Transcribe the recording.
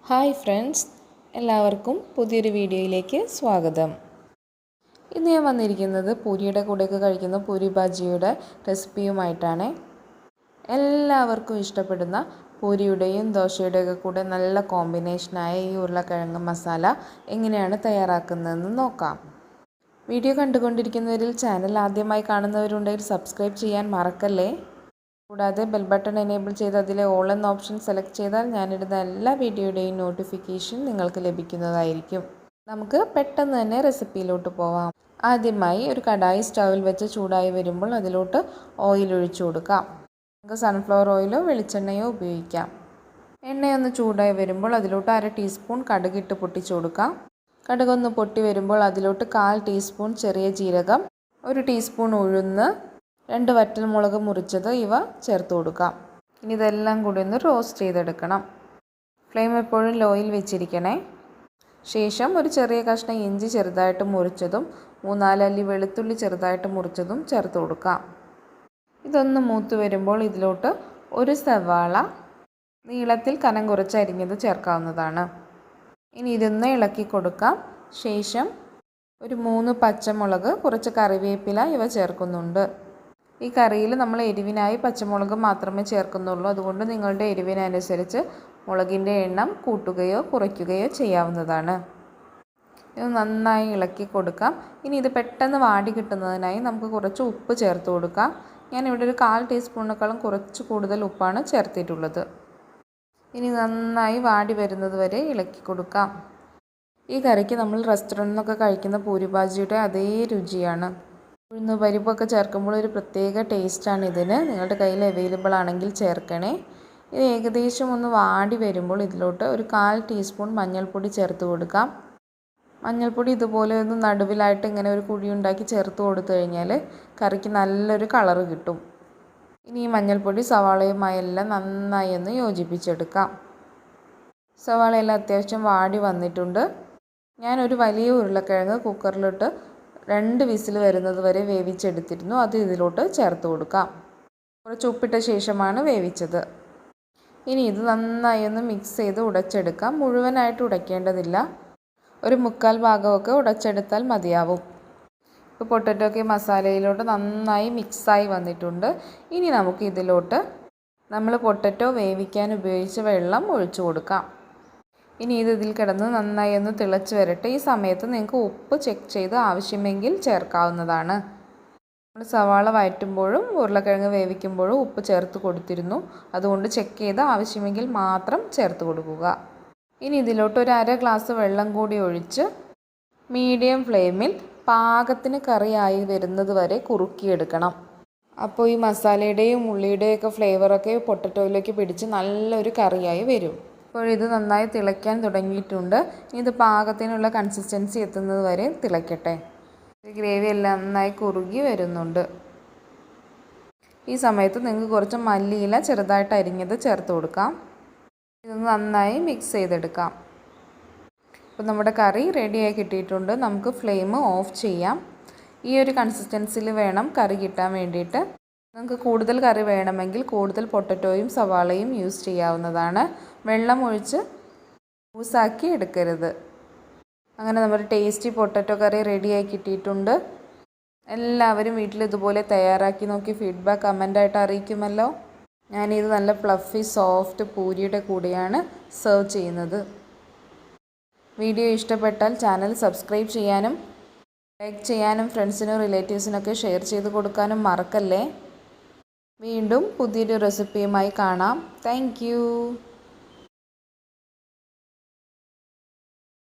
Hi friends, എല്ലാവർക്കും പുതിയൊരു വീഡിയോയിലേക്ക് സ്വാഗതം. ഇന്ന് ഞാൻ വന്നിരിക്കുന്നത് പൂരിയുടെ കൂടെയൊക്കെ കഴിക്കുന്ന പൂരി ഭാജിയുടെ റെസിപ്പിയുമായിട്ടാണ്. എല്ലാവർക്കും ഇഷ്ടപ്പെടുന്ന പൂരിയുടെയും ദോശയുടെയൊക്കെ കൂടെ നല്ല കോമ്പിനേഷനായ ഈ ഉരുളക്കിഴങ്ങ് മസാല എങ്ങനെയാണ് തയ്യാറാക്കുന്നതെന്ന് നോക്കാം. വീഡിയോ കണ്ടുകൊണ്ടിരിക്കുന്നവരിൽ ചാനൽ ആദ്യമായി കാണുന്നവരുണ്ടെങ്കിൽ സബ്സ്ക്രൈബ് ചെയ്യാൻ മറക്കല്ലേ. കൂടാതെ ബെൽ ബട്ടൺ എനേബിൾ ചെയ്ത് അതിലെ ഓൾ എന്ന ഓപ്ഷൻ സെലക്ട് ചെയ്താൽ ഞാനിടുന്ന എല്ലാ വീഡിയോയുടെയും നോട്ടിഫിക്കേഷൻ നിങ്ങൾക്ക് ലഭിക്കുന്നതായിരിക്കും. നമുക്ക് പെട്ടെന്ന് തന്നെ റെസിപ്പിയിലോട്ട് പോവാം. ആദ്യമായി ഒരു കടായി സ്റ്റൗവിൽ വെച്ച് ചൂടായി വരുമ്പോൾ അതിലോട്ട് ഓയിൽ ഒഴിച്ചു കൊടുക്കാം. നമുക്ക് സൺഫ്ലവർ ഓയിലോ വെളിച്ചെണ്ണയോ ഉപയോഗിക്കാം. എണ്ണയൊന്ന് ചൂടായി വരുമ്പോൾ അതിലോട്ട് 1/2 ടീസ്പൂൺ കടുകിട്ട് പൊട്ടിച്ചു കൊടുക്കാം. കടുകൊന്ന് പൊട്ടി വരുമ്പോൾ അതിലോട്ട് 1/4 ടീസ്പൂൺ ചെറിയ ജീരകം, 1 ടീസ്പൂൺ ഉഴുന്ന്, 2 വറ്റൽമുളക് മുറിച്ചത് ഇവ ചേർത്ത് കൊടുക്കാം. ഇനി ഇതെല്ലാം കൂടി ഒന്ന് റോസ്റ്റ് ചെയ്തെടുക്കണം. ഫ്ലെയിം എപ്പോഴും ലോയിൽ വെച്ചിരിക്കണേ. ശേഷം ഒരു ചെറിയ കഷ്ണം ഇഞ്ചി ചെറുതായിട്ട് മുറിച്ചതും 3-4 അല്ലി വെളുത്തുള്ളി ചെറുതായിട്ട് മുറിച്ചതും ചേർത്ത് കൊടുക്കാം. ഇതൊന്ന് മൂത്ത് വരുമ്പോൾ ഇതിലോട്ട് ഒരു സവാള നീളത്തിൽ കനം കുറച്ച് അരിഞ്ഞത് ചേർക്കാവുന്നതാണ്. ഇനി ഇതൊന്ന് ഇളക്കി കൊടുക്കാം. ശേഷം ഒരു 3 പച്ചമുളക്, കുറച്ച് കറിവേപ്പില ഇവ ചേർക്കുന്നുണ്ട്. ഈ കറിയിൽ നമ്മൾ എരിവിനായി പച്ചമുളക് മാത്രമേ ചേർക്കുന്നുള്ളൂ. അതുകൊണ്ട് നിങ്ങളുടെ എരിവിനനുസരിച്ച് മുളകിൻ്റെ എണ്ണം കൂട്ടുകയോ കുറയ്ക്കുകയോ ചെയ്യാവുന്നതാണ്. ഇത് നന്നായി ഇളക്കി കൊടുക്കാം. ഇനി ഇത് പെട്ടെന്ന് വാടി കിട്ടുന്നതിനായി നമുക്ക് കുറച്ച് ഉപ്പ് ചേർത്ത് കൊടുക്കാം. ഞാനിവിടെ ഒരു 1/4 ടീസ്പൂണിനേക്കാളും കുറച്ച് കൂടുതൽ ഉപ്പാണ് ചേർത്തിട്ടുള്ളത്. ഇനി നന്നായി വാടി വരുന്നത് വരെ ഇളക്കി കൊടുക്കാം. ഈ കറിക്ക് നമ്മൾ റെസ്റ്റോറൻറ്റിൽ നിന്നൊക്കെ കഴിക്കുന്ന പൂരി ഭാജിയുടെ അതേ രുചിയാണ്. ഉഴുന്ന് പരിപ്പൊക്കെ ചേർക്കുമ്പോൾ ഒരു പ്രത്യേക ടേസ്റ്റാണ് ഇതിന്. നിങ്ങളുടെ കയ്യിൽ അവൈലബിൾ ആണെങ്കിൽ ചേർക്കണേ. ഇത് ഏകദേശം ഒന്ന് വാടി വരുമ്പോൾ ഇതിലോട്ട് ഒരു 1/4 ടീസ്പൂൺ മഞ്ഞൾപ്പൊടി ചേർത്ത് കൊടുക്കാം. മഞ്ഞൾപ്പൊടി ഇതുപോലെ ഒന്ന് നടുവിലായിട്ട് ഇങ്ങനെ ഒരു കുഴി ഉണ്ടാക്കി ചേർത്ത് കൊടുത്തു കഴിഞ്ഞാൽ കറിക്ക് നല്ലൊരു കളറ് കിട്ടും. ഇനി ഈ മഞ്ഞൾപ്പൊടി സവാളയുമായെല്ലാം നന്നായി ഒന്ന് യോജിപ്പിച്ചെടുക്കാം. സവാളയെല്ലാം അത്യാവശ്യം വാടി വന്നിട്ടുണ്ട്. ഞാനൊരു വലിയ ഉരുളക്കിഴങ്ങ് കുക്കറിലിട്ട് 2 വിസിൽ വരുന്നത് വരെ വേവിച്ചെടുത്തിരുന്നു. അത് ഇതിലോട്ട് ചേർത്ത് കൊടുക്കാം. കുറച്ച് ഉപ്പിട്ട ശേഷമാണ് വേവിച്ചത്. ഇനി ഇത് നന്നായി ഒന്ന് മിക്സ് ചെയ്ത് ഉടച്ചെടുക്കാം. മുഴുവനായിട്ട് ഉടയ്ക്കേണ്ടതില്ല, ഒരു 1/4 ഭാഗമൊക്കെ ഉടച്ചെടുത്താൽ മതിയാവും. ഇപ്പോൾ പൊട്ടറ്റോ ഒക്കെ മസാലയിലോട്ട് നന്നായി മിക്സായി വന്നിട്ടുണ്ട്. ഇനി നമുക്ക് ഇതിലോട്ട് നമ്മൾ പൊട്ടറ്റോ വേവിക്കാൻ ഉപയോഗിച്ച വെള്ളം ഒഴിച്ചു കൊടുക്കാം. ഇനി ഇതിൽ കിടന്ന് നന്നായി ഒന്ന് തിളച്ച് വരട്ടെ. ഈ സമയത്ത് നിങ്ങൾക്ക് ഉപ്പ് ചെക്ക് ചെയ്ത് ആവശ്യമെങ്കിൽ ചേർക്കാവുന്നതാണ്. നമ്മൾ സവാള വഴറ്റുമ്പോഴും ഉരുളക്കിഴങ്ങ് വേവിക്കുമ്പോഴും ഉപ്പ് ചേർത്ത് കൊടുത്തിരുന്നു. അതുകൊണ്ട് ചെക്ക് ചെയ്ത് ആവശ്യമെങ്കിൽ മാത്രം ചേർത്ത് കൊടുക്കുക. ഇനി ഇതിലോട്ട് ഒരു 1/2 ഗ്ലാസ് വെള്ളം കൂടി ഒഴിച്ച് മീഡിയം ഫ്ലെയിമിൽ പാകത്തിന് കറിയായി വരുന്നത് വരെ കുറുക്കിയെടുക്കണം. അപ്പോൾ ഈ മസാലയുടെയും ഉള്ളിയുടെയൊക്കെ ഫ്ലേവറൊക്കെ പൊട്ടറ്റോയിലേക്ക് പിടിച്ച് നല്ലൊരു കറിയായി വരും. അപ്പോൾ ഇത് നന്നായി തിളയ്ക്കാൻ തുടങ്ങിയിട്ടുണ്ട്. ഇത് പാകത്തിനുള്ള കൺസിസ്റ്റൻസി എത്തുന്നത് വരെ തിളയ്ക്കട്ടെ. ഗ്രേവി എല്ലാം നന്നായി കുറുകി വരുന്നുണ്ട്. ഈ സമയത്ത് നിങ്ങൾക്ക് കുറച്ച് മല്ലിയില ചെറുതായിട്ട് അരിഞ്ഞത് ചേർത്ത് കൊടുക്കാം. ഇതൊന്ന് നന്നായി മിക്സ് ചെയ്തെടുക്കാം. അപ്പോൾ നമ്മുടെ കറി റെഡിയായി കിട്ടിയിട്ടുണ്ട്. നമുക്ക് ഫ്ലെയിം ഓഫ് ചെയ്യാം. ഈ ഒരു കൺസിസ്റ്റൻസിയിൽ വേണം കറി കിട്ടാൻ വേണ്ടിയിട്ട്. നിങ്ങൾക്ക് കൂടുതൽ കറി വേണമെങ്കിൽ കൂടുതൽ പൊട്ടറ്റോയും സവാളയും യൂസ് ചെയ്യാവുന്നതാണ്. വെള്ളം ഒഴിച്ച് ജ്യൂസാക്കി എടുക്കരുത്. അങ്ങനെ നമ്മുടെ ടേസ്റ്റി പൊട്ടറ്റോ കറി റെഡിയായി കിട്ടിയിട്ടുണ്ട്. എല്ലാവരും വീട്ടിൽ ഇതുപോലെ തയ്യാറാക്കി നോക്കി ഫീഡ്ബാക്ക് കമൻ്റായിട്ട് അറിയിക്കുമല്ലോ. ഞാനിത് നല്ല ഫ്ലഫി സോഫ്റ്റ് പൂരിയുടെ കൂടെയാണ് സെർവ് ചെയ്യുന്നത്. വീഡിയോ ഇഷ്ടപ്പെട്ടാൽ ചാനൽ സബ്സ്ക്രൈബ് ചെയ്യാനും ലൈക്ക് ചെയ്യാനും ഫ്രണ്ട്സിനും റിലേറ്റീവ്സിനൊക്കെ ഷെയർ ചെയ്ത് കൊടുക്കാനും മറക്കല്ലേ. വീണ്ടും പുതിയൊരു റെസിപ്പിയുമായി കാണാം. Thank you.